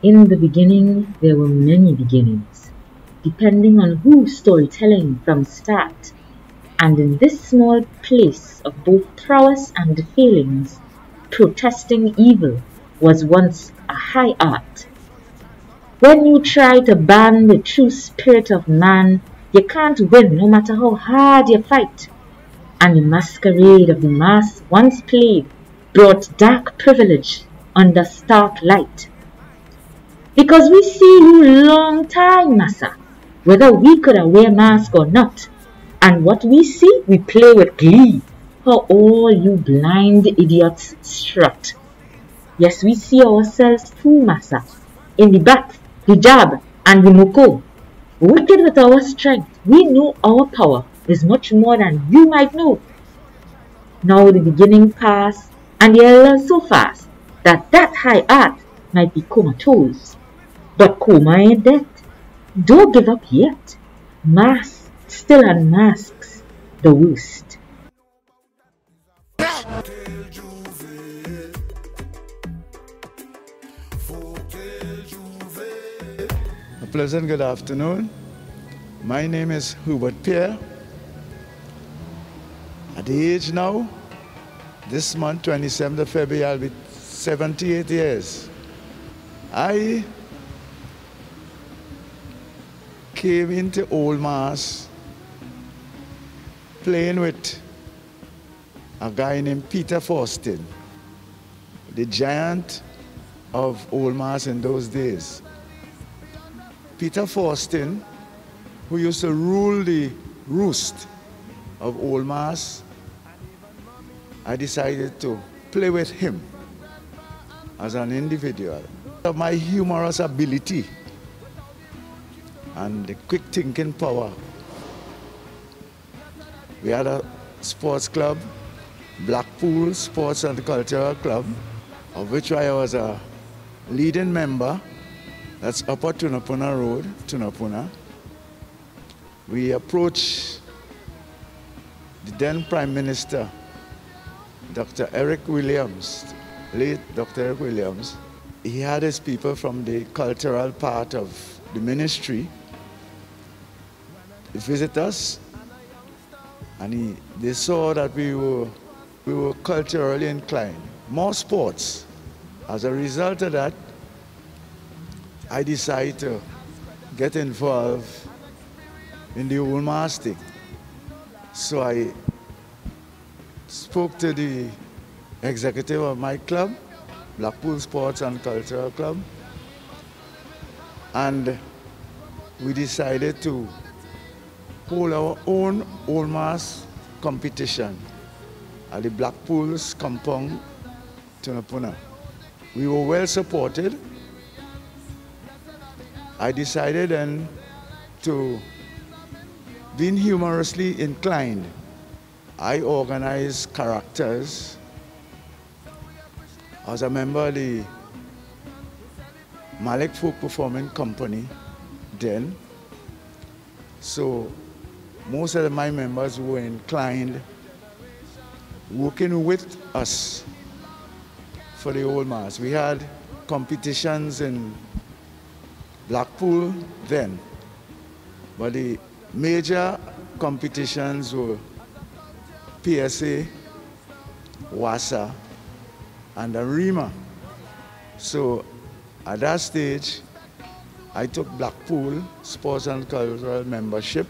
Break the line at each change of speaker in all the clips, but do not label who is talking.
In the beginning, there were many beginnings, depending on whose storytelling from start. And in this small place of both prowess and failings, protesting evil was once a high art. When you try to ban the true spirit of man, you can't win no matter how hard you fight. And the masquerade of the mass once played brought dark privilege under stark light. Because we see you long time, massa, whether we could wear mask or not. And what we see, we play with glee. How all you blind idiots strut. Yes, we see ourselves too, massa, in the bat, the jab, and the moko. Wicked with our strength, we know our power is much more than you might know. Now the beginning passed, and the elders so fast that high art might be comatose. But coma ain't dead. Don't give up yet. Masks still unmasks the worst.
A pleasant good afternoon. My name is Hubert Pierre. At the age now, this month, 27th of February, I'll be 78 years. I came into Old Mass playing with a guy named Peter Faustin, the giant of Old Mass in those days. Peter Faustin, who used to rule the roost of Old Mass, I decided to play with him as an individual. Of my humorous ability and the quick thinking power. We had a sports club, Blackpool Sports and Cultural Club, of which I was a leading member. That's Upper Tunapuna Road, Tunapuna. We approached the then Prime Minister, Dr. Eric Williams, late Dr. Eric Williams. He had his people from the cultural part of the ministry visit us, and they saw that we were culturally inclined. More sports. As a result of that, I decided to get involved in the Old Mass thing. So I spoke to the executive of my club, Blackpool Sports and Cultural Club, and we decided to hold our own Old Mass competition at the Blackpool's compound, Tunapuna. We were well supported. I decided then to, being humorously inclined, I organized characters. I was a member of the Malik Folk Performing Company then. So most of my members were inclined working with us for the Old Mass. We had competitions in Blackpool then, but the major competitions were PSA, WASA, and ARIMA. So at that stage, I took Blackpool Sports and Cultural membership,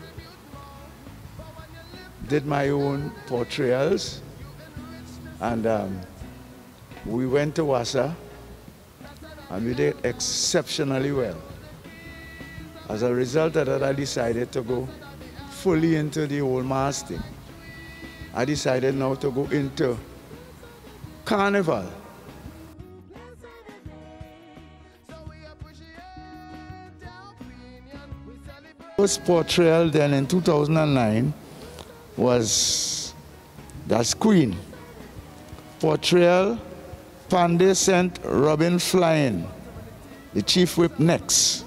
did my own portrayals, and we went to WASA, and we did exceptionally well. As a result of that, I decided to go fully into the Old Mass thing. I decided now to go into Carnival. First portrayal then in 2009 was that's Queen. Portrayal, Pandey sent Robin flying, the chief whip next.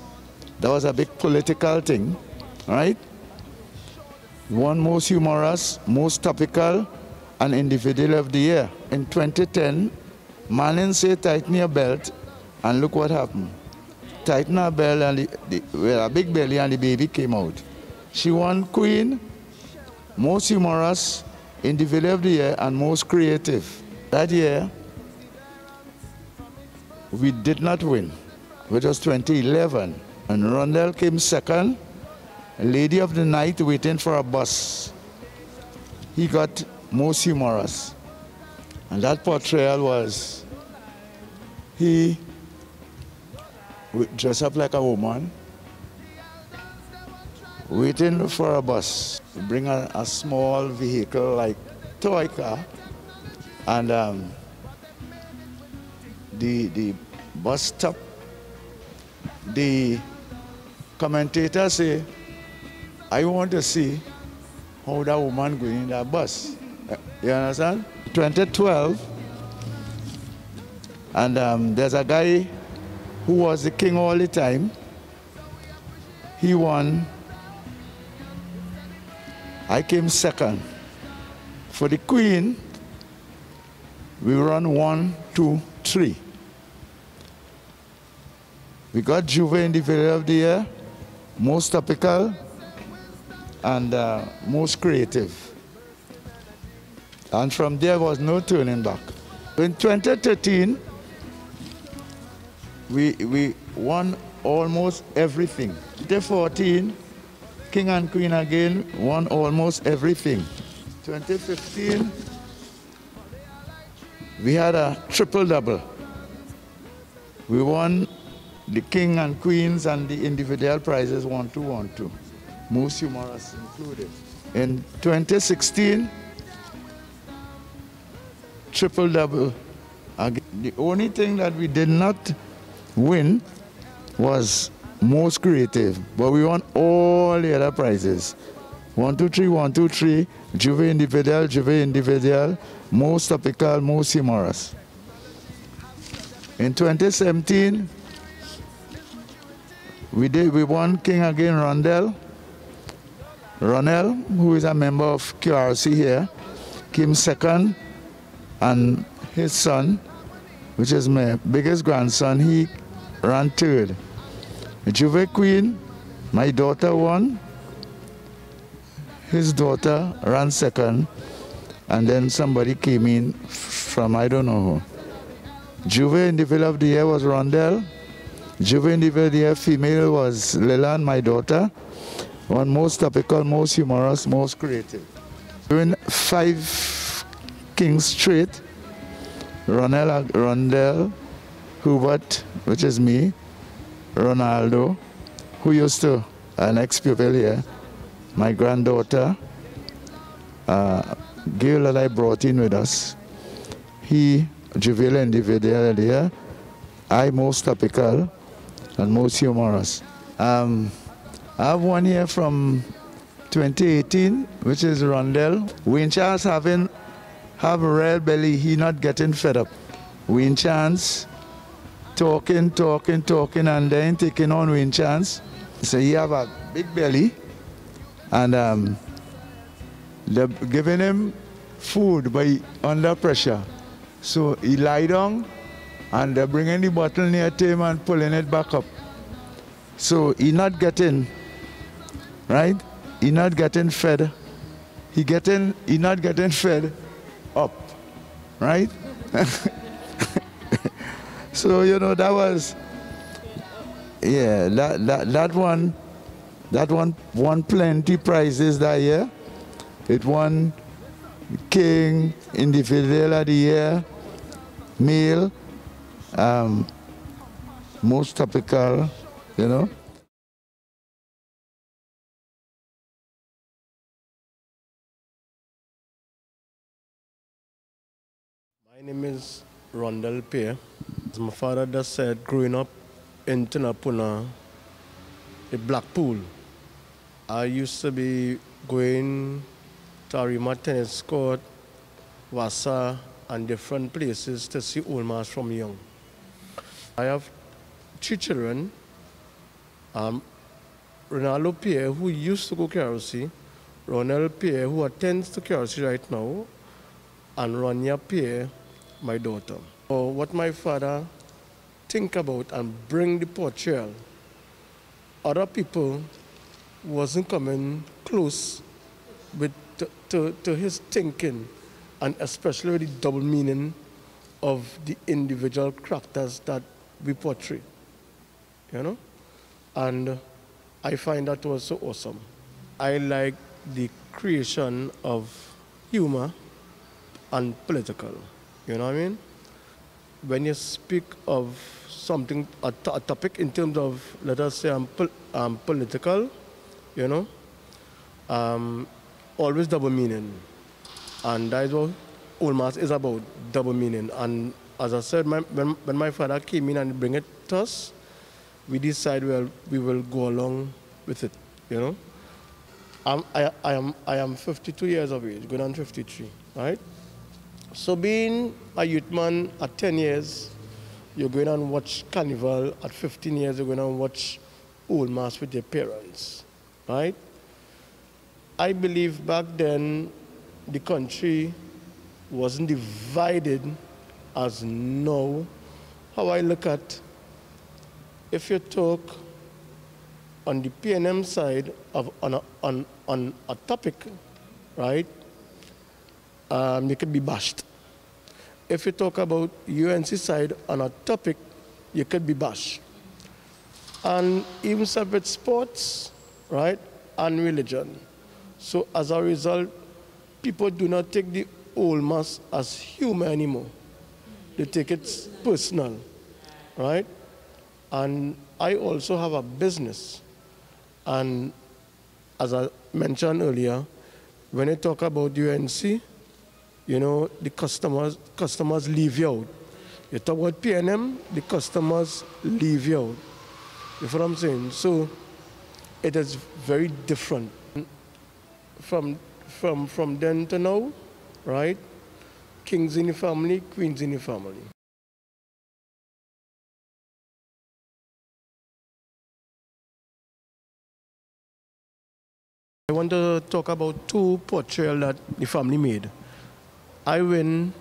That was a big political thing, right? won most humorous, most topical, and individual of the year. In 2010, Manning said tighten your belt, and look what happened. Tighten her belt and with a big belly, and the baby came out. She won Queen, most humorous, individual of the year, and most creative. That year, we did not win, which was 2011. And Rondell came second, lady of the night waiting for a bus. He got most humorous. And that portrayal was he dressed up like a woman, waiting for a bus. Bring a small vehicle like toy car, and the bus stop. The commentator say, I want to see how that woman going in that bus. You understand? 2012, and there's a guy who was the king all the time. He won. I came second. For the queen, we run 1, 2, 3. We got Juve Individual of the Year, most topical, and most creative. And from there was no turning back. In 2013, we won almost everything. 2014, King and Queen again won almost everything. 2015, we had a triple-double. We won the King and Queens and the individual prizes 1, 2, 1, 2. Most humorous included. In 2016, triple-double. The only thing that we did not win was most creative, but we won all the other prizes. 1, 2, 3, 1, 2, 3, Juve Individual, most topical, most humorous. In 2017, we won King again, Ronell, who is a member of Q.R.C. here, came second, and his son, which is my biggest grandson, he ran third. Juve Queen, my daughter won. His daughter ran second, and then somebody came in from I don't know who. Juve Individual of the Year was Rondell. Juve Individual of the Year female was Leland, my daughter. One most topical, most humorous, most creative. During 5 Kings straight, Rondell, Hubert, which is me, Ronaldo, who used to, an ex-pupil here, my granddaughter, girl that I brought in with us, he, Juvenile Individual here, I most topical and most humorous. I have one here from 2018, which is Rondell. Wayne Chance have a red belly, he not getting fed up. Wayne Chance talking, and then taking on Wayne Chance. So he have a big belly, and they're giving him food by under pressure. So he lie down, and they're bringing the bottle near to him and pulling it back up. So he not getting, right? He not getting fed. He not getting fed up, right? So you know that was, yeah, that one won plenty prizes that year. It won King, Individual of the Year, male, most topical, you know.
My name is Rondell Pierre. As my father just said, growing up in Tunapuna, in Blackpool, I used to be going to Arima Tennis Court, Wassa, and different places to see old mans from young. I have 3 children. Ronaldo Pierre, who used to go Q.R.C., Ronald Pierre, who attends to Q.R.C right now, and Ronya Pierre, my daughter. So what my father think about and bring the portrayal, other people wasn't coming close with to his thinking, and especially with the double meaning of the individual characters that we portray, you know? And I find that was so awesome. I like the creation of humor and political, you know what I mean? When you speak of something, a topic in terms of, let us say, political, you know, always double meaning. And that is what Old Mass is about, double meaning. And as I said, when my father came in and bring it to us, we decided, well, we will go along with it, you know. I am 52 years of age, going on 53, right? So being a youth man at 10 years, you're going and watch Carnival. At 15 years, you're going to watch Old Mass with your parents, right? I believe back then the country wasn't divided as now. How I look at, if you talk on the PNM side of on a topic, right? You could be bashed. If you talk about UNC side on a topic, you could be bashed. And even separate sports, right, and religion. So as a result, people do not take the Old Mass as humor anymore. They take it personal, right? And I also have a business. And as I mentioned earlier, when I talk about UNC, you know, the customers leave you out. You talk about PNM, the customers leave you out. You know what I'm saying? So it is very different. From then to now, right? Kings in the family, queens in the family. I want to talk about two portrayals that the family made. I win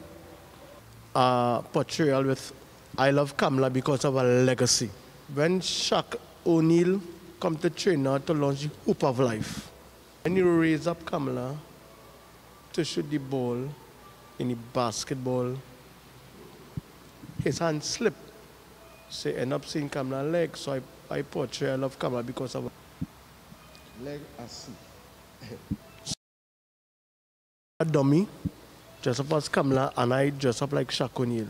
a portrayal with I Love Kamala because of her legacy. When Shaq O'Neal come to China to launch the Hoop of Life, when he raised up Kamala to shoot the ball in the basketball, his hand slipped. So I end up seeing Kamala's leg. So I portray I Love Kamala because of
Leg as
a dummy, dress up as Kamala, and I dress up like Shaq O'Neal.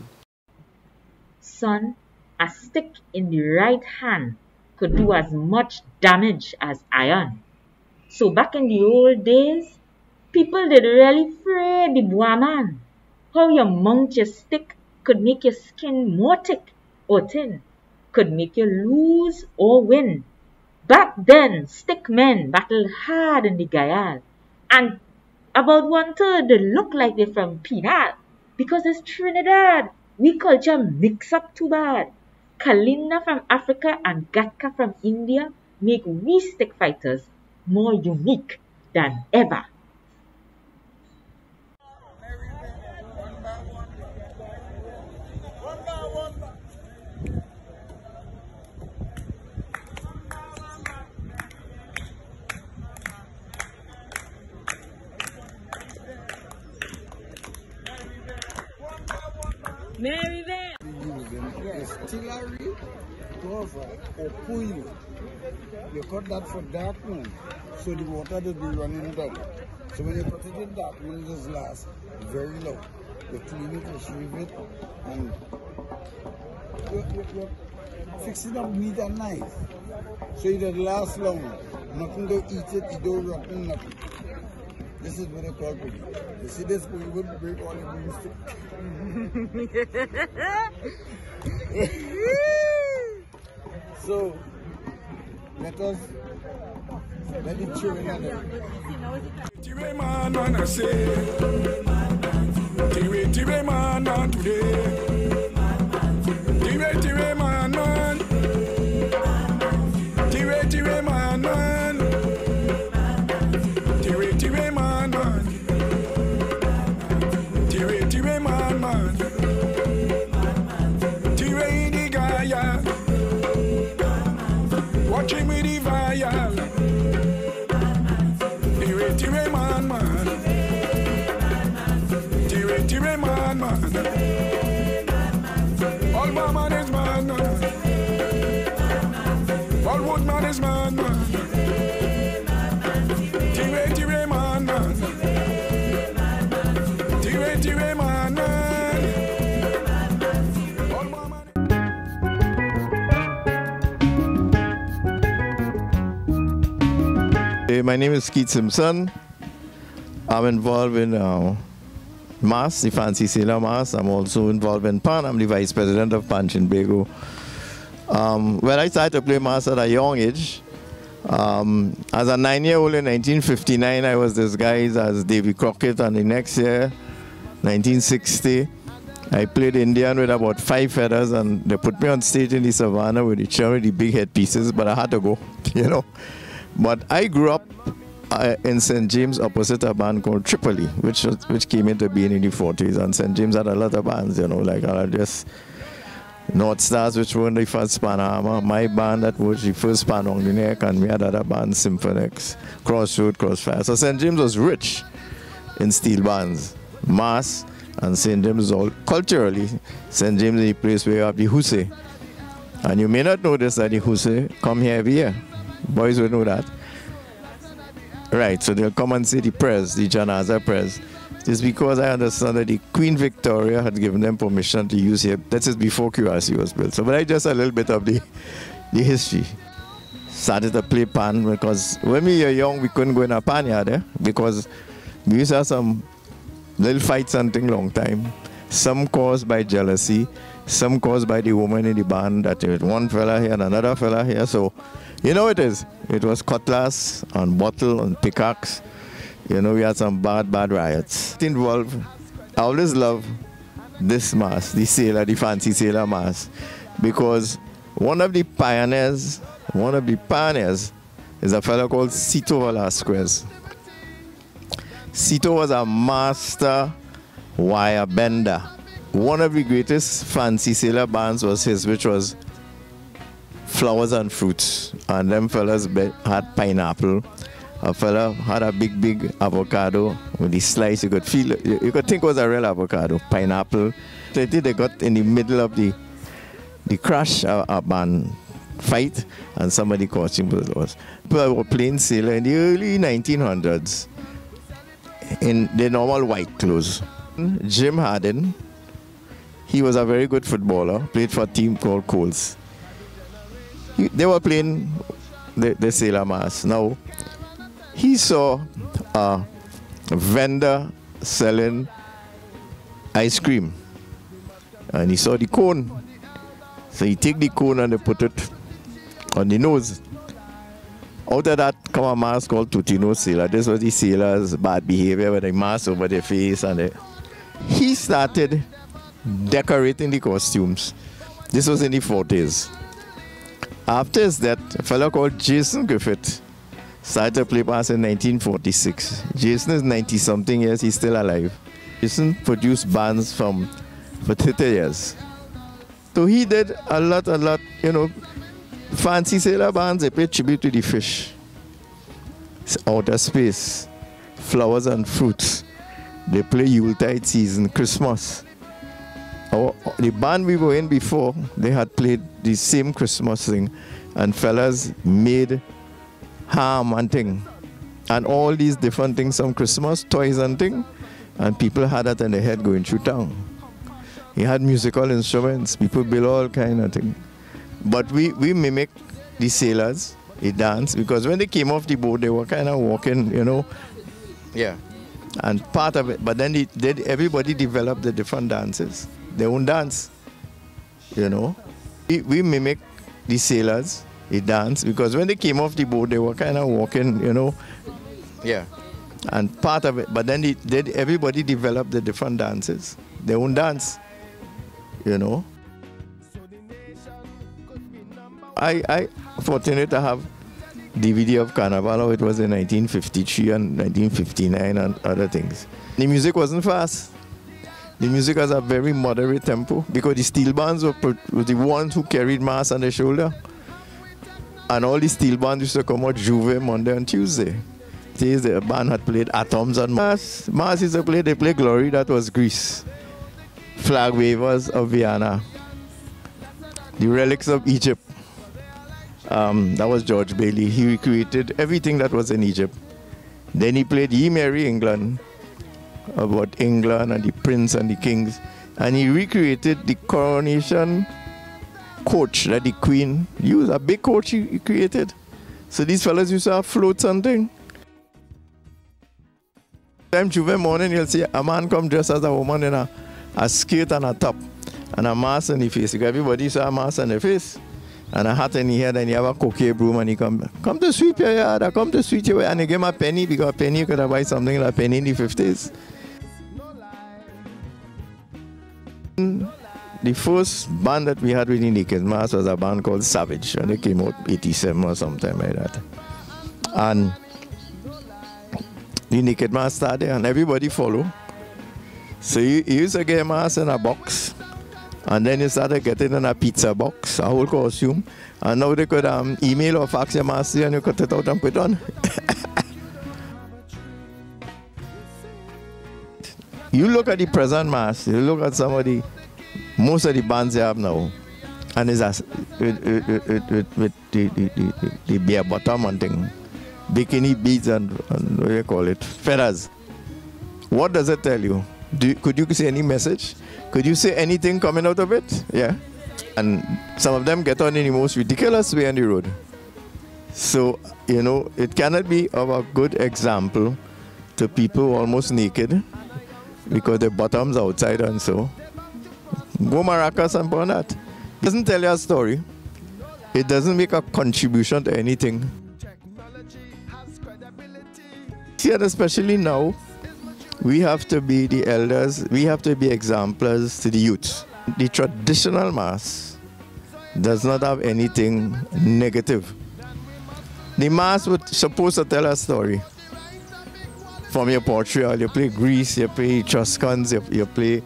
Son, a stick in the right hand could do as much damage as iron. So back in the old days, people did really fear the boy man. How you mount your stick could make your skin more thick or thin, could make you lose or win. Back then, stick men battled hard in the Gayal, and about 1/3 they look like they're from Pinal, because it's Trinidad. We culture mix up too bad. Kalinda from Africa and Gatka from India make we stick fighters more unique than ever. Mary there.
Yes, artillery, cover, or pull. You cut that for dark moon, so the water will be running down. So when you put it in dark moon, it just lasts very long. You clean it, you shave it, and you're fixing up meat and knife. So it will last long. Nothing to eat it, it don't rotten, nothing. This is what I call pudding. You see this pudding would break all the broomstick. So let the children know.
Tire man I say, tire man today. Tire man, tire man, tire
Hey, my name is Keith Simpson. I'm involved in MAS, the Fancy Sailor MAS. I'm also involved in PAN. I'm the Vice President of PAN Chinbego. When I started to play MAS at a young age, as a 9-year-old in 1959, I was disguised as Davy Crockett, and the next year, 1960, I played Indian with about 5 feathers, and they put me on stage in the savannah with the big headpieces, but I had to go, you know. But I grew up in St. James opposite a band called Tripoli, which came into being in the 40s, and St. James had a lot of bands, you know, like just North Stars, which were in the first Panama, my band that was the first Pan on the neck, and we had other bands, Symphonics, Crossroad, Crossfire. So St. James was rich in steel bands, MAS, and St. James all culturally. St. James is the place where you have the Husse. And you may not know this, that the Husse come here every year. Boys will know that. Right, so they'll come and say the prayers, the Janaza prayers. It's because I understand that the Queen Victoria had given them permission to use here. That is before Q.R.C was built. So, but I just a little bit of the history. Started to play pan because when we were young, we couldn't go in a pan yard, because we used to have some little fights and thing long time. Some caused by jealousy, some caused by the woman in the band, that one fella here and another fella here. So, you know it is. It was cutlass and bottle and pickaxe. You know, we had some bad riots. Involved, I always love this MAS, the sailor, the Fancy Sailor MAS, because one of the pioneers is a fellow called Cito Velasquez. Cito was a master wire bender. One of the greatest Fancy Sailor bands was his, which was Flowers and Fruits, and them fellas had pineapple. A fella had a big avocado with the slice. You could feel it. You could think it was a real avocado, pineapple. They got in the middle of the crash a band fight, and somebody costume was lost. People were playing sailor in the early 1900s in the normal white clothes. Jim Hardin, he was a very good footballer, played for a team called Coles. They were playing the Sailor MAS. Now, he saw a vendor selling ice cream, and he saw the cone. So he take the cone and they put it on the nose. Out of that come a mask called Tutino Sailor. This was the sailors' bad behavior with a mask over their face. And he started decorating the costumes. This was in the 40s. After his death, a fellow called Jason Griffith started to play bass in 1946. Jason is 90-something years, he's still alive. Jason produced bands for 30 years. So he did a lot, you know, Fancy Sailor bands. They pay tribute to the fish. It's Outer Space, Flowers and Fruits. They play Yuletide season, Christmas. The band we were in before, they had played the same Christmas thing, and fellas made ham and thing, and all these different things, some Christmas toys and thing, and people had that in their head going through town. He had musical instruments, people build all kind of thing. But we mimic the sailors, they dance, because when they came off the boat, they were kind of walking, you know. Yeah. And part of it, but then everybody developed the different dances, their own dance, you know. We mimic the sailors, they dance, because when they came off the boat, they were kind of walking, you know. Yeah. And part of it, but then everybody developed the different dances, their own dance, you know. I fortunate to have DVD of Carnival. It was in 1953 and 1959 and other things. The music wasn't fast. The music has a very moderate tempo, because the steel bands were the ones who carried mass on their shoulder. And all the steel bands used to come out Juve Monday and Tuesday. The band had played Atoms and Mass. Mass used to play, they played Glory, that was Greece. Flag Wavers of Vienna. The Relics of Egypt. That was George Bailey. He recreated everything that was in Egypt. Then he played Ye Merry England, about England and the prince and the kings. And he recreated the coronation coach that the queen used, a big coach he created. So these fellas used to have floats and thing. Time Juve morning, you'll see a man come dressed as a woman in a skirt and a top and a mask on the face. Everybody used to have a mask on their face and a hat in the head, and you have a cocaine broom, and he come to sweep your yard, I come to sweep your yard, and he give him a penny, because a penny you could have buy something like a penny in the 50s. The first band that we had with the Naked Mask was a band called Savage, and they came out 87 or something like that. And the Naked Mask started and everybody follow. So you used to get a mask in a box, and then you started getting in a pizza box, a whole costume, and now they could email or fax your mask and you cut it out and put it on. You look at the present mask, you look at most of the bands they have now, and it's with the bare bottom and thing, bikini beads and what do you call it, feathers. What does it tell you? Could you say any message? Could you say anything coming out of it? Yeah. And some of them get on in the most ridiculous way on the road. So, you know, it cannot be of a good example to people almost naked because their bottoms outside and so. Go maracas and burn that. It doesn't tell you a story. It doesn't make a contribution to anything. See, and especially now, we have to be the elders, we have to be exemplars to the youth. The traditional mask does not have anything negative. The mask was supposed to tell a story. From your portrait, you play Greece, you play Etruscans, you play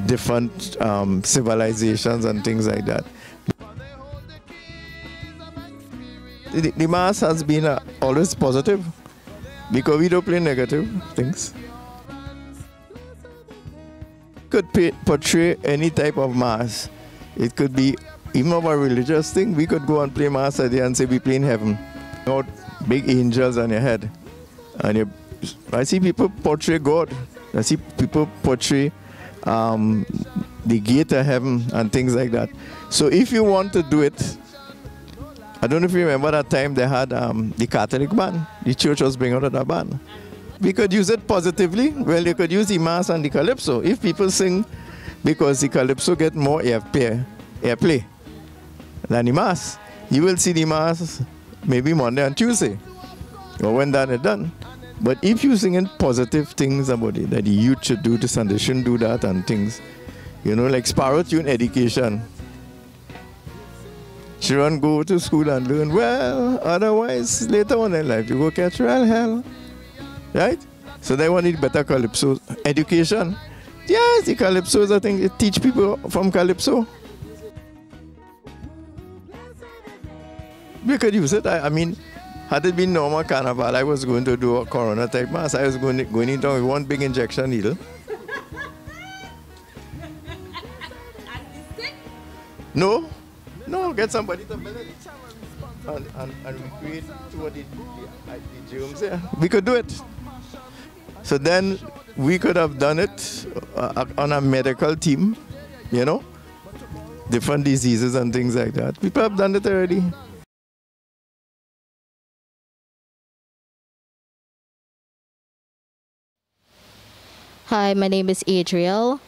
different civilizations and things like that. The mask has been always positive because we don't play negative things. Could portray any type of mass. It could be even of a religious thing. We could go and play mass at the end and say we play in heaven. Got big angels on your head. And I see people portray God. I see people portray the gate to heaven and things like that. So if you want to do it, I don't know if you remember that time they had the Catholic band. The church was bringing out that band. We could use it positively. Well, you could use the mass and the calypso. If people sing, because the calypso get more airplay than the mass, you will see the mass maybe Monday and Tuesday, or when that is done. But if you sing in positive things about it, that the youth should do this and they shouldn't do that and things, you know, like sparrow tune education. Children go to school and learn well, otherwise later on in life you go catch real hell. Right? So they want better calypso education. Yes, the calypso is a thing. It teach people from calypso. We could use it. I mean, had it been normal carnival, I was going to do a corona type mass. I was going in down with one big injection needle. No, get somebody to build it and recreate what the germs there. We could do it. So then we could have done it on a medical team, you know, different diseases and things like that. People have done it already.
Hi, my name is Adriel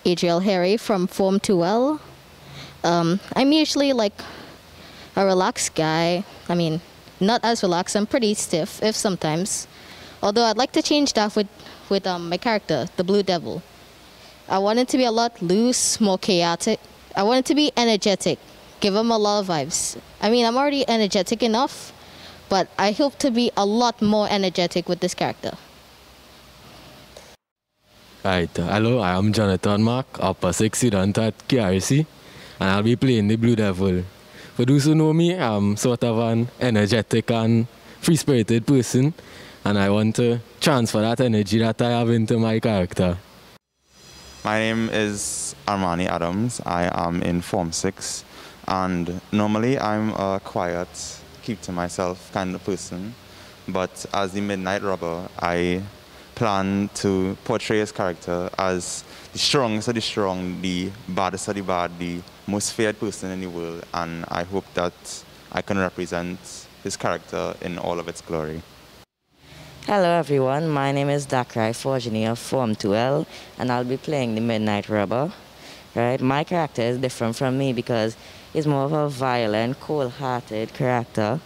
Harry from Form 2L. I'm usually like a relaxed guy. I mean, not as relaxed, I'm pretty stiff, if sometimes. Although I'd like to change that with my character, the Blue Devil. I want it to be a lot loose, more chaotic. I want it to be energetic, give him a lot of vibes. I mean, I'm already energetic enough, but I hope to be a lot more energetic with this character.
Right, hello, I am Jonathan Mark, upper 6 student at Q.R.C, and I'll be playing the Blue Devil. For those who know me, I'm sort of an energetic and free-spirited person, and I want to transfer that energy that I have into my character.
My name is Armani Adams. I am in Form 6, and normally I'm a quiet, keep to myself kind of person, but as the Midnight Robber, I plan to portray his character as the strongest of the strong, the baddest of the bad, the most feared person in the world, and I hope that I can represent his character in all of its glory.
Hello everyone, my name is Dakrai Forgini of Form 2L and I'll be playing the Midnight Rubber. Right? My character is different from me because he's more of a violent, cold-hearted character.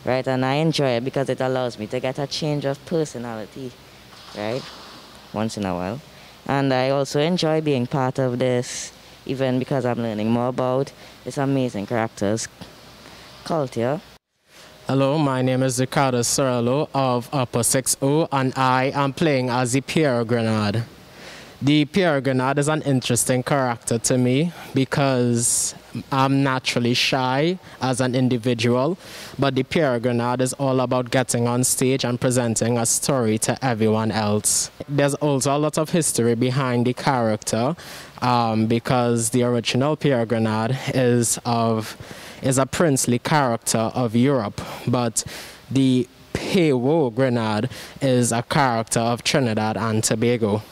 Right? And I enjoy it because it allows me to get a change of personality, right? Once in a while. And I also enjoy being part of this, even because I'm learning more about this amazing character's culture.
Hello, my name is Ricardo Sorello of Upper 6O and I am playing as the Pierre Grenade. The Pierre Grenade is an interesting character to me because I'm naturally shy as an individual, but the Pierre Grenade is all about getting on stage and presenting a story to everyone else. There's also a lot of history behind the character because the original Pierre Grenade is a princely character of Europe, but the Pierrot Grenade is a character of Trinidad and Tobago.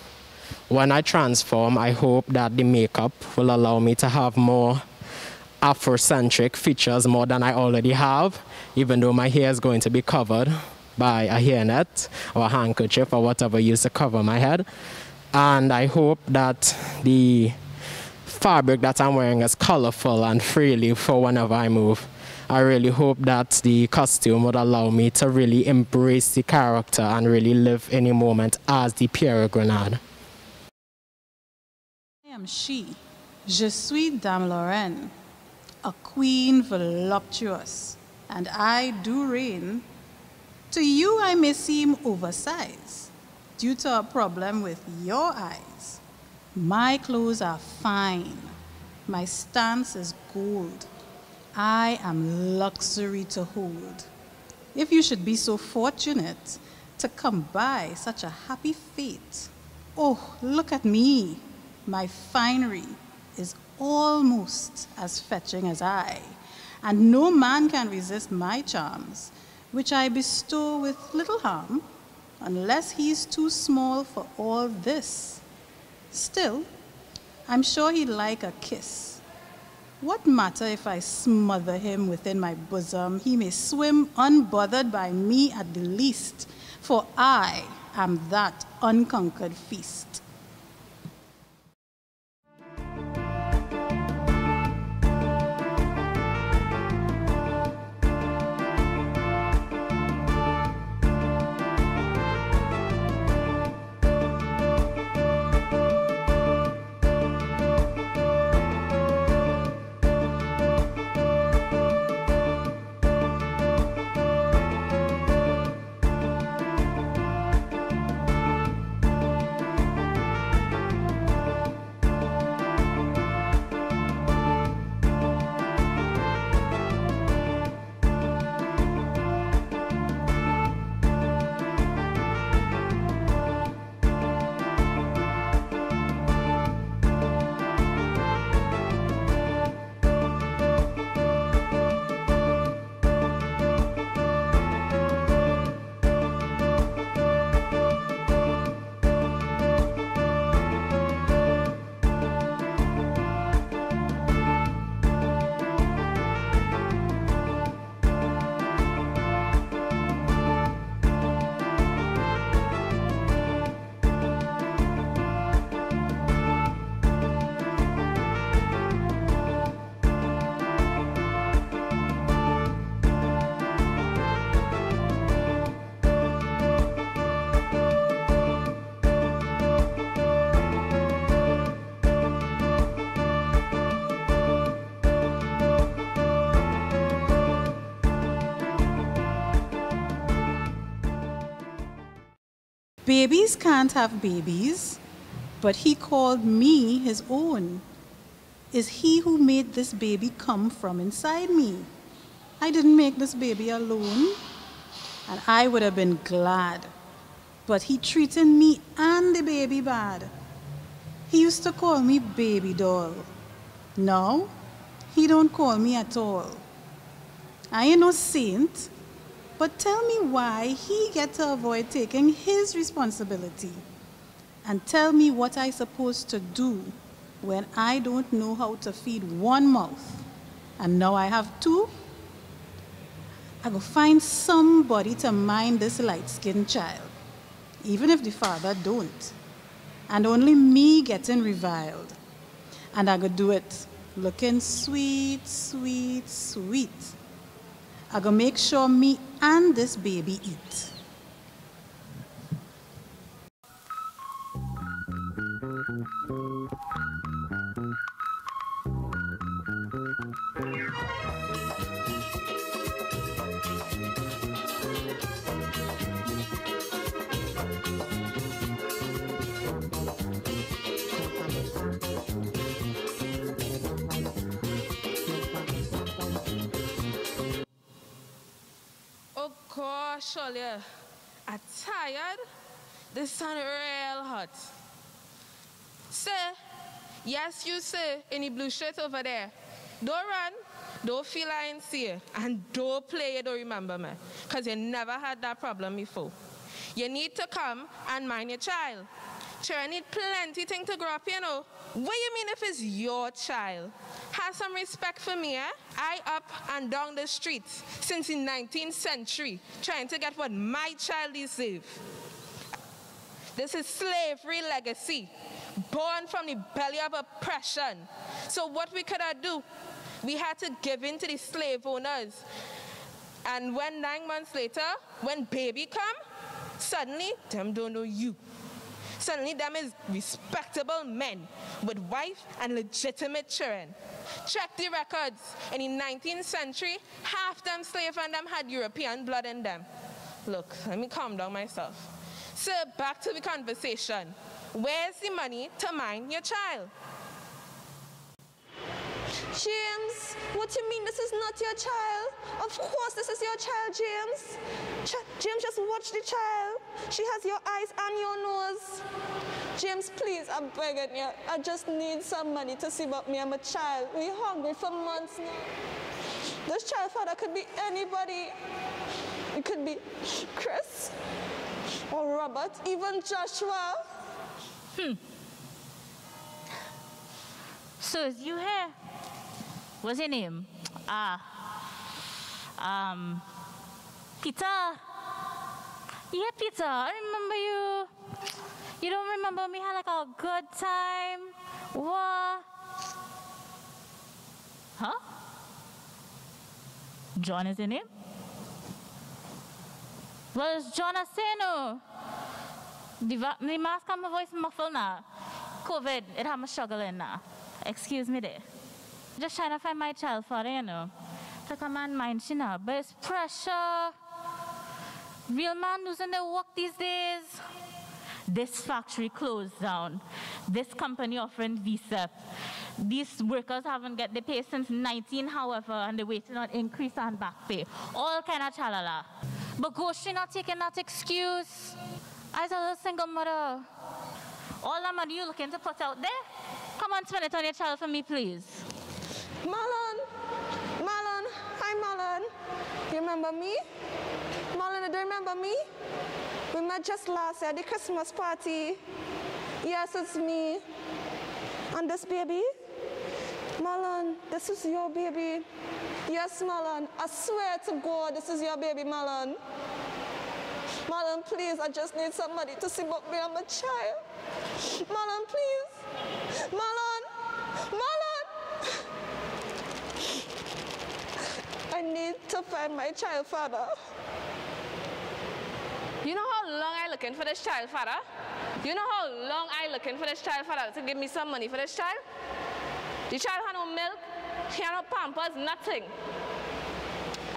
When I transform, I hope that the makeup will allow me to have more Afrocentric features more than I already have, even though my hair is going to be covered by a hairnet or a handkerchief or whatever used to cover my head. And I hope that the fabric that I'm wearing is colorful and freely for whenever I move. I really hope that the costume would allow me to really embrace the character and really live in a moment as the Pierre Grenade.
I am she. Je suis Dame Lorraine, a queen voluptuous, and I do reign. To you I may seem oversized due to a problem with your eyes. My clothes are fine. My stance is gold. I am luxury to hold. If you should be so fortunate to come by such a happy fate, oh, look at me. My finery is almost as fetching as I, and no man can resist my charms, which I bestow with little harm, unless he's too small for all this. Still, I'm sure he'd like a kiss. What matter if I smother him within my bosom? He may swim unbothered by me at the least, for I am that unconquered feast. Babies can't have babies, but he called me his own. Is he who made this baby come from inside me? I didn't make this baby alone, and I would have been glad, but he treated me and the baby bad. He used to call me baby doll. Now, he don't call me at all. I ain't no saint, but tell me why he get to avoid taking his responsibility. And tell me what I supposed to do when I don't know how to feed one mouth. And now I have two. I go find somebody to mind this light-skinned child, even if the father don't. And only me getting reviled. And I go do it looking sweet, sweet, sweet. I go make sure me and this baby eat.
Oh gosh, Olia, I'm tired. This sun real hot. Sir, yes you sir, in the blue shirt over there. Don't run, don't feel I ain't see you, and don't play you don't remember me, because you never had that problem before. You need to come and mind your child. Children need plenty thing to grow up, you know. What you mean if it's your child? Have some respect for me, eh? I up and down the streets since the 19th century trying to get what my child deserves. This is slavery legacy, born from the belly of oppression. So what we could do? We had to give in to the slave owners. And when 9 months later, when baby come, suddenly them don't know you. Suddenly them is respectable men with wife and legitimate children. Check the records. In the 19th century, half them slaves and them had European blood in them. Look, let me calm down myself. So back to the conversation. Where's the money to mind your child?
James, what you mean this is not your child? Of course this is your child, James. James, just watch the child. She has your eyes and your nose. James, please, I'm begging you. I just need some money to see about me and my child. We're hungry for months now. This child father could be anybody. It could be Chris or Robert, even Joshua.
So is you here? What's your name? Peter. Yeah, Peter, I remember you. You don't remember me had like a good time? What? Huh? John is your name? Well, it's John Aseno. The mask and my voice muffled now. COVID, it had me struggling now. Excuse me there. Just trying to find my child for you know. To come and mind you know, but it's pressure. Real man losing their work these days. This factory closed down. This company offering visa. These workers haven't get the pay since 19, however, and they're waiting on increase and back pay. All kind of chalala. But Goshi not taking that excuse. I was a single mother. All that money you looking to put out there? Come on, spend it on your child for me, please.
Marlon! Marlon! Hi, Marlon. You remember me? Marlon, do you remember me? We met just last year at the Christmas party. Yes, it's me. And this baby? Marlon, this is your baby. Yes, Marlon. I swear to God, this is your baby, Marlon. Marlon, please, I just need somebody to see about me and my child. Marlon, please. Marlon! Marlon! I need to find my child father.
You know how long I looking for this child father? You know how long I looking for this child father to give me some money for this child? The child had no milk, he had no pampers, nothing.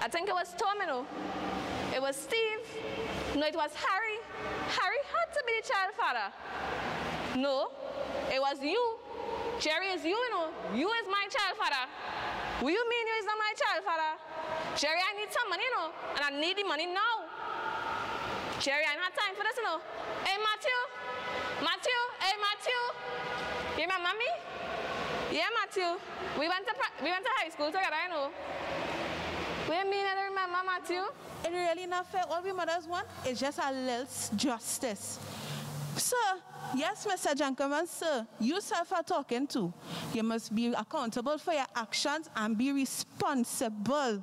I think it was Tom, you know. It was Steve. No, it was Harry. Harry had to be the child father. No, it was you. Jerry is you know. You is my child father. What you mean you is not my child father? Jerry, I need some money, you know, and I need the money now. Jerry, I ain't had time for this, you know. Hey, Matthew. Matthew. Hey, Matthew. You remember me? Yeah, Matthew. We went to high school together, you know. What you mean I don't remember, Matthew?
It really not fair. All we mothers want is just a little justice. Sir, yes, Mr. Gentleman, sir, you self are talking to. You must be accountable for your actions and be responsible.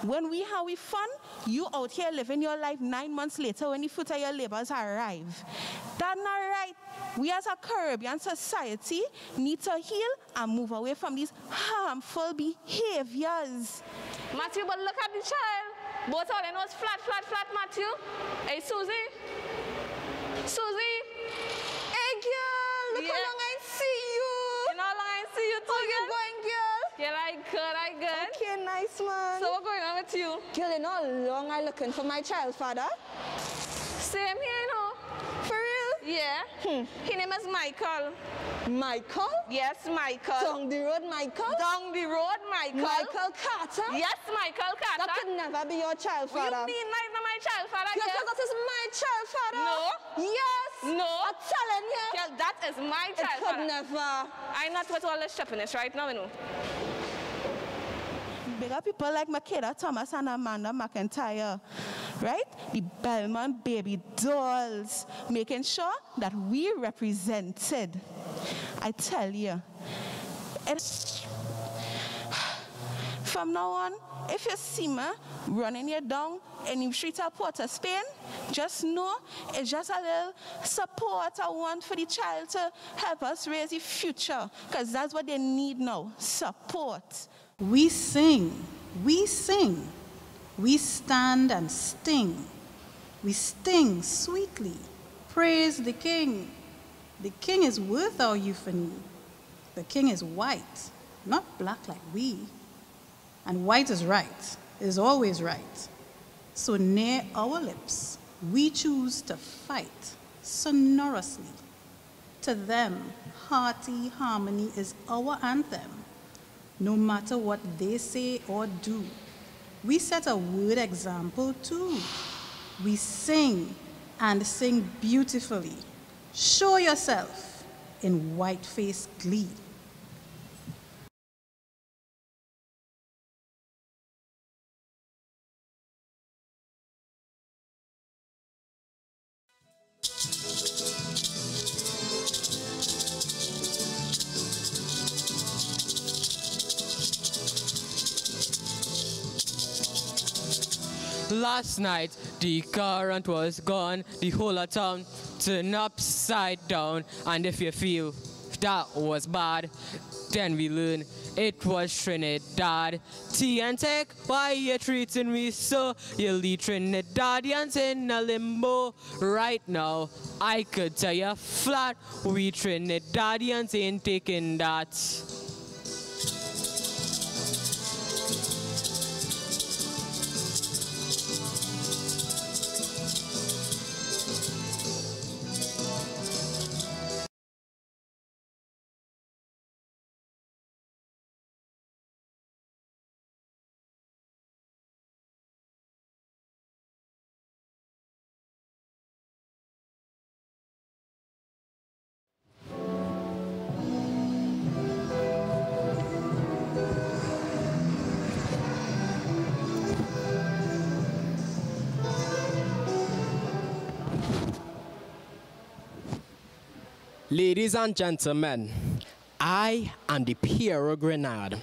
When we have we fun, you out here living your life 9 months later when the fruit of your labors arrive. That's not right. We as a Caribbean society need to heal and move away from these harmful behaviors.
Matthew, but look at the child. Both of them was flat, Matthew. Hey, Susie. Susie.
Hey, girl, look how long I see you.
You know how long I see you too,
How you going, girl?
Yeah, I good.
Okay, nice, man.
So what's going on with you?
Girl, you know how long I looking for my child father?
Same here, you know.
For real?
Yeah. His name is Michael.
Michael?
Yes, Michael.
Down the road, Michael?
Down the road, Michael.
Michael Carter?
Yes, Michael Carter.
That could never be your child father.
What do you mean like my child father?
Yes, that is my child father.
No.
Yes.
No.
I'm telling you.
Girl, that is my child
It could
father.
never.
I'm not with all this shoppiness right now, you know.
Bigger people like Makeda Thomas and Amanda McIntyre, right? The Belmont baby dolls, making sure that we represented. I tell you, from now on, if you see me running you down in the street of Port of Spain, just know it's just a little support I want for the child to help us raise the future, because that's what they need now, support. We sing, we stand and sting. We sting sweetly, praise the King. The King is worth our euphony. The King is white, not black like we. And white is right, is always right. So near our lips, we choose to fight sonorously. To them, hearty harmony is our anthem. No matter what they say or do, we set a word example too. We sing and sing beautifully. Show yourself in white-faced glee.
Last night, the current was gone, the whole of town turned upside down, and if you feel that was bad, then we learn it was Trinidad. Tea and take, why you treating me so? You leave Trinidadians in a limbo. Right now, I could tell you flat, we Trinidadians ain't taking that. Ladies and gentlemen, I am the Pierre Grenade.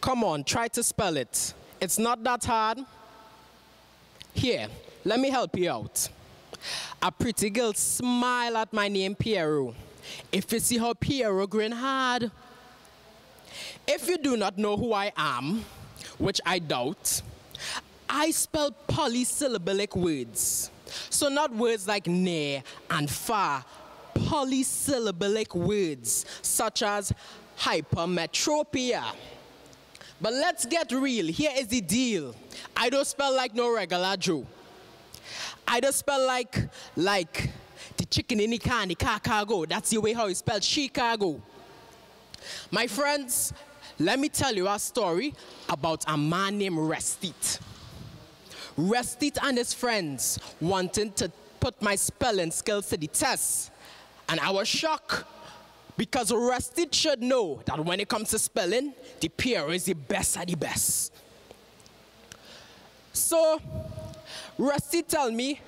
Come on, try to spell it. It's not that hard. Here, let me help you out. A pretty girl smile at my name, Pierrot. If you see how Pierre Grenade. If you do not know who I am, which I doubt, I spell polysyllabic words. So not words like near and far, polysyllabic words such as hypermetropia. But let's get real. Here is the deal. I don't spell like no regular Joe. I don't spell like the chicken in the can, the cargo. That's the way how you spell Chicago. My friends, let me tell you a story about a man named Restit. Restit and his friends wanted to put my spelling skills to the test. And I was shocked because Restit should know that when it comes to spelling, the Pierre is the best of the best. So, Restit tell me,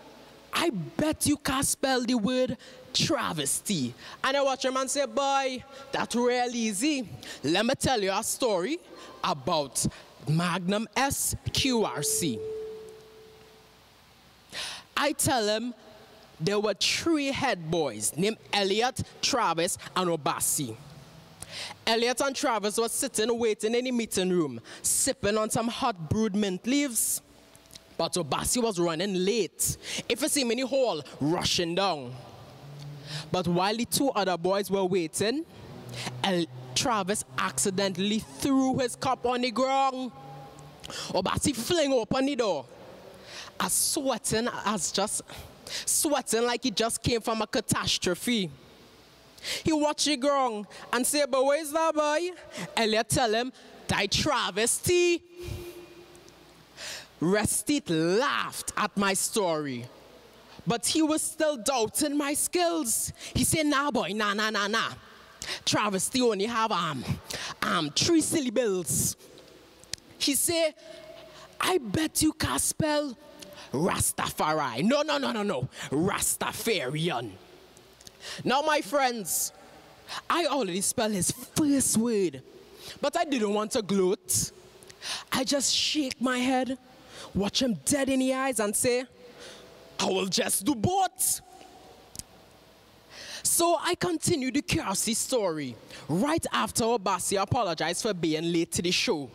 I bet you can't spell the word travesty. And I watch him and say, boy, that's real easy. Let me tell you a story about Magnum S Q.R.C. I tell him there were 3 head boys named Elliot, Travis, and Obasi. Elliot and Travis were sitting waiting in the meeting room, sipping on some hot brewed mint leaves. But Obasi was running late. If you see me in the hall, rushing down. But while the 2 other boys were waiting, Travis accidentally threw his cup on the ground. Obasi fling open the door. Sweating like he just came from a catastrophe. He watched the ground and said, "But where's that boy?" Elliot tell him, "That Travis T." Restit laughed at my story, but he was still doubting my skills. He said, "Nah boy, nah. Travis T only have 3 syllables." He said, "I bet you can spell Rastafari." No, Rastafarian. Now, my friends, I already spelled his first word, but I didn't want to gloat. I just shake my head, watch him dead in the eyes and say, "I will just do both." So I continued the Q.R.C story right after Obasi apologized for being late to the show.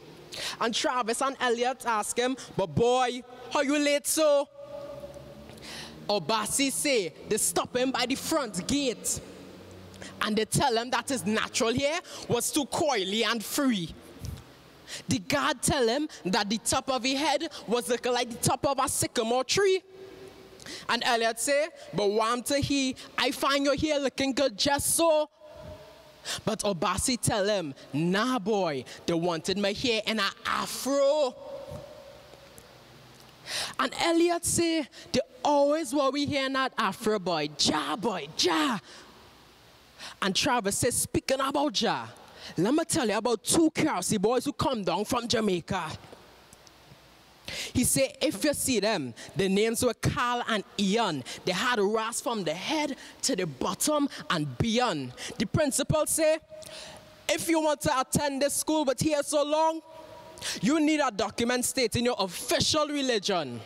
And Travis and Elliot asked him, "But boy, how you late so?" Obasi say they stop him by the front gate and they tell him that his natural hair was too coily and free. The guard tell him that the top of his head was looking like the top of a sycamore tree. And Elliot say, "But warm to he, I find your hair looking good just so." But Obasi tell him, "Nah boy, they wanted my hair in an afro." And Elliot say, "They always what we hear that afro boy, ja." And Travis says, "Speaking about ja, let me tell you about 2 Q.R.C boys who come down from Jamaica." He said, if you see them, the names were Carl and Ian. They had ras from the head to the bottom and beyond. The principal said, if you want to attend this school but here so long, you need a document stating your official religion.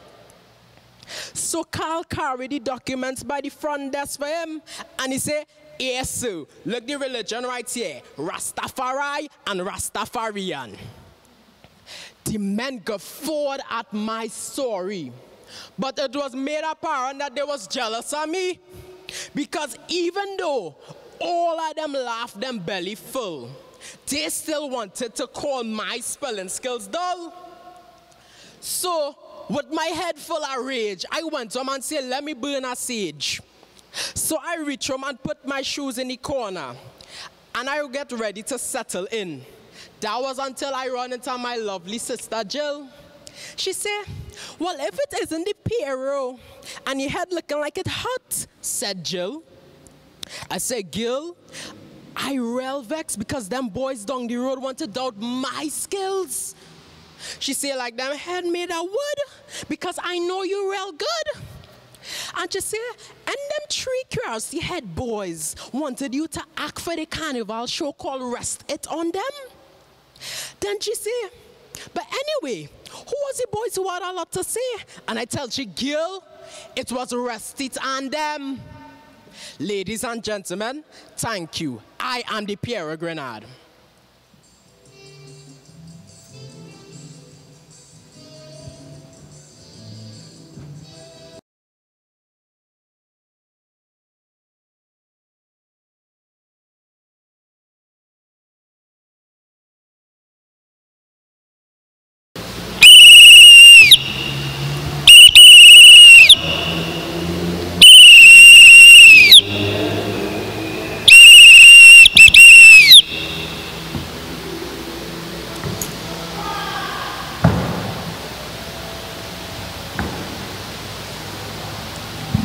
So Carl carried the documents by the front desk for him, and he said, "Yes, sir, look the religion right here, Rastafari and Rastafarian." The men guffawed at my story, but it was made apparent that they was jealous of me, because even though all of them laughed them belly full, they still wanted to call my spelling skills dull. So, with my head full of rage, I went home and said, "Let me burn a sage." So I reached home and put my shoes in the corner, and I get ready to settle in. That was until I run into my lovely sister Jill. She said, "Well, if it isn't the Piero, and your head looking like it hot," said Jill. I said, "Gil, I real vexed because them boys down the road want to doubt my skills." She said, "Like them head made of wood, because I know you real good." And she said, "And them 3 Q.R.C head boys wanted you to act for the carnival show called Rest It on them?" Then she said, "But anyway, who was the boys who had a lot to say?" And I tell she, "Gil, it was Rest It on them." Ladies and gentlemen, thank you. I am the Pierre Grenade.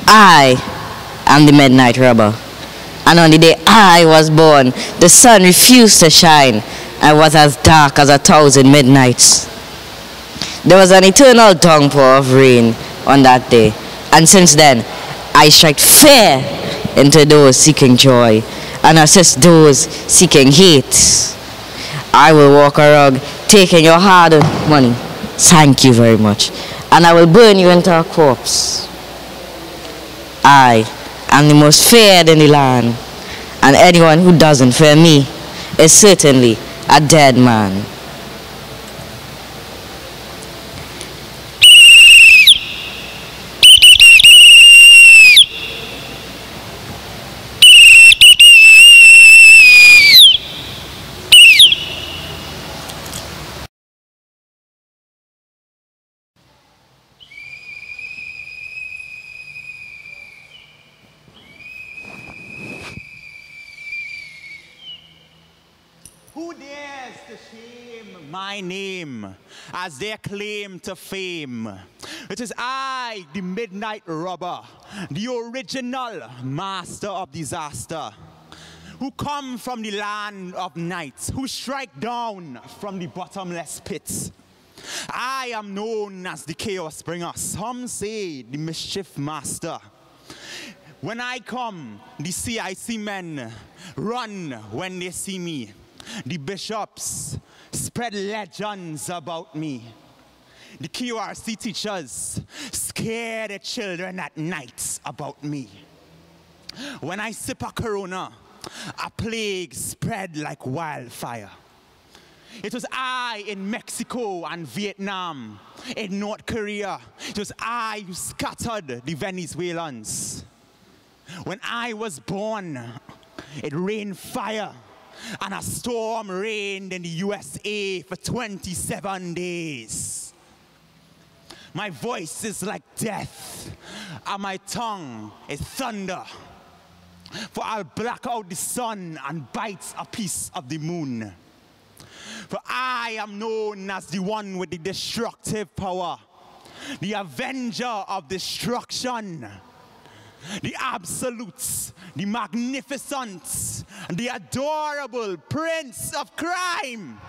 I am the midnight robber, and on the day I was born, the sun refused to shine and was as dark as 1,000 midnights. There was an eternal downpour of rain on that day, and since then I strike fear into those seeking joy and assist those seeking hate. I will walk around taking your hard-earned money. Thank you very much. And I will burn you into a corpse. I am the most feared in the land, and anyone who doesn't fear me is certainly a dead man.
Who dares to shame my name as their claim to fame? It is I, the midnight robber, the original master of disaster, who come from the land of night, who strike down from the bottomless pit. I am known as the chaos bringer, some say the mischief master. When I come, the CIC men run when they see me. The bishops spread legends about me. The Q.R.C teachers scare the children at night about me. When I sip a Corona, a plague spread like wildfire. It was I in Mexico and Vietnam, in North Korea. It was I who scattered the Venezuelans. When I was born, it rained fire, and a storm reigned in the USA for 27 days. My voice is like death, and my tongue is thunder. For I'll black out the sun and bite a piece of the moon. For I am known as the one with the destructive power, the avenger of destruction, the absolute, the magnificent, the adorable prince of crime.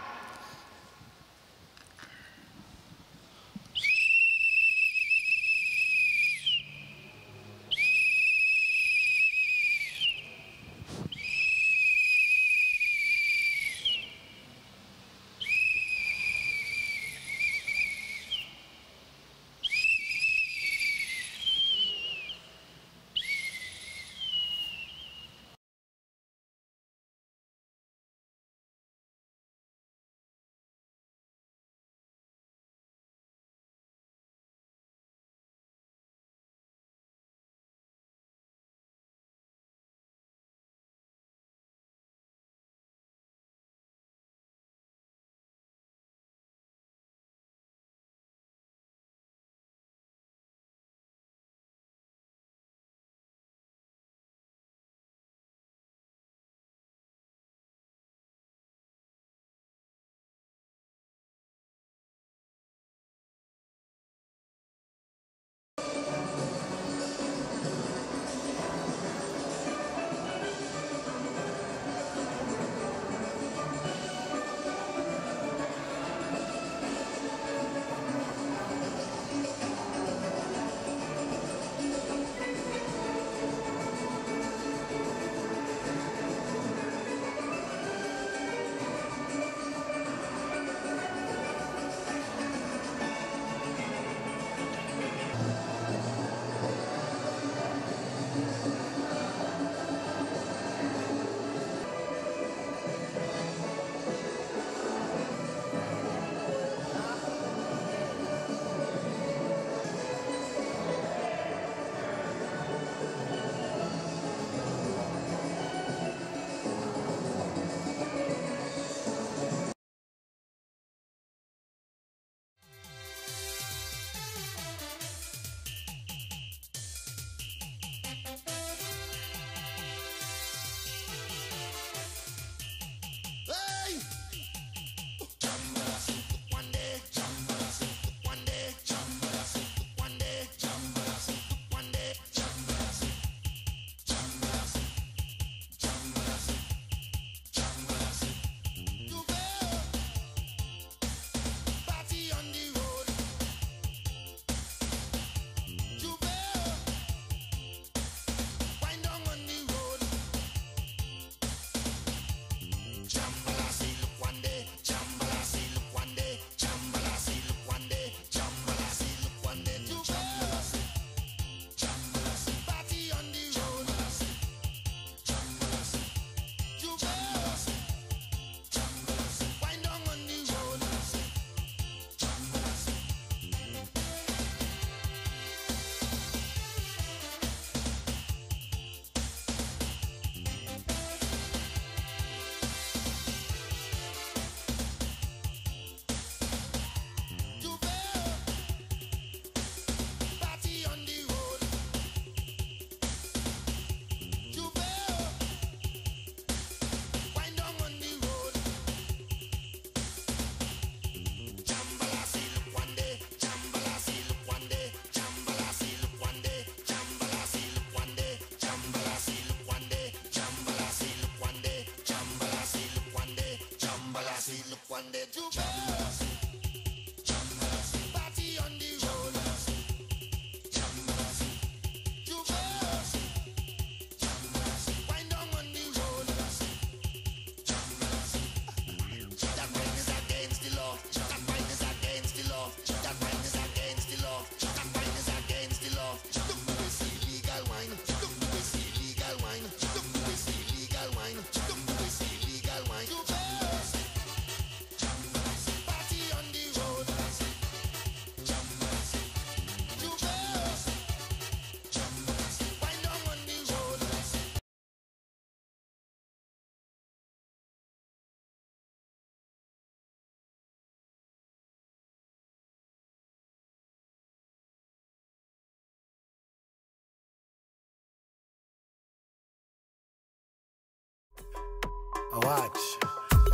watch.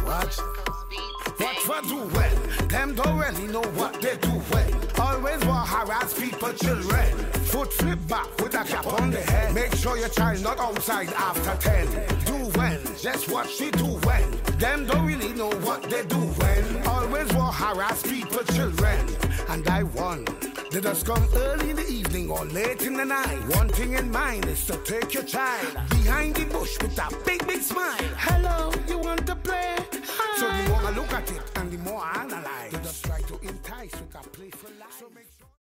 Watch for do well. Them don't really know what they do well. Always want harass people, children. Foot flip back with a cap on the head. Make sure your child not outside after 10. Do well, just what she do well. Them don't really know what they do well. Always want harass people, children. And I won. They just come early in the evening or late in the night. One thing in mind is to take your child behind the bush with a big, big smile. Hello, you want to play? Hi. So the more I look at it and the more I analyze, they just try to entice with a playful life. So make sure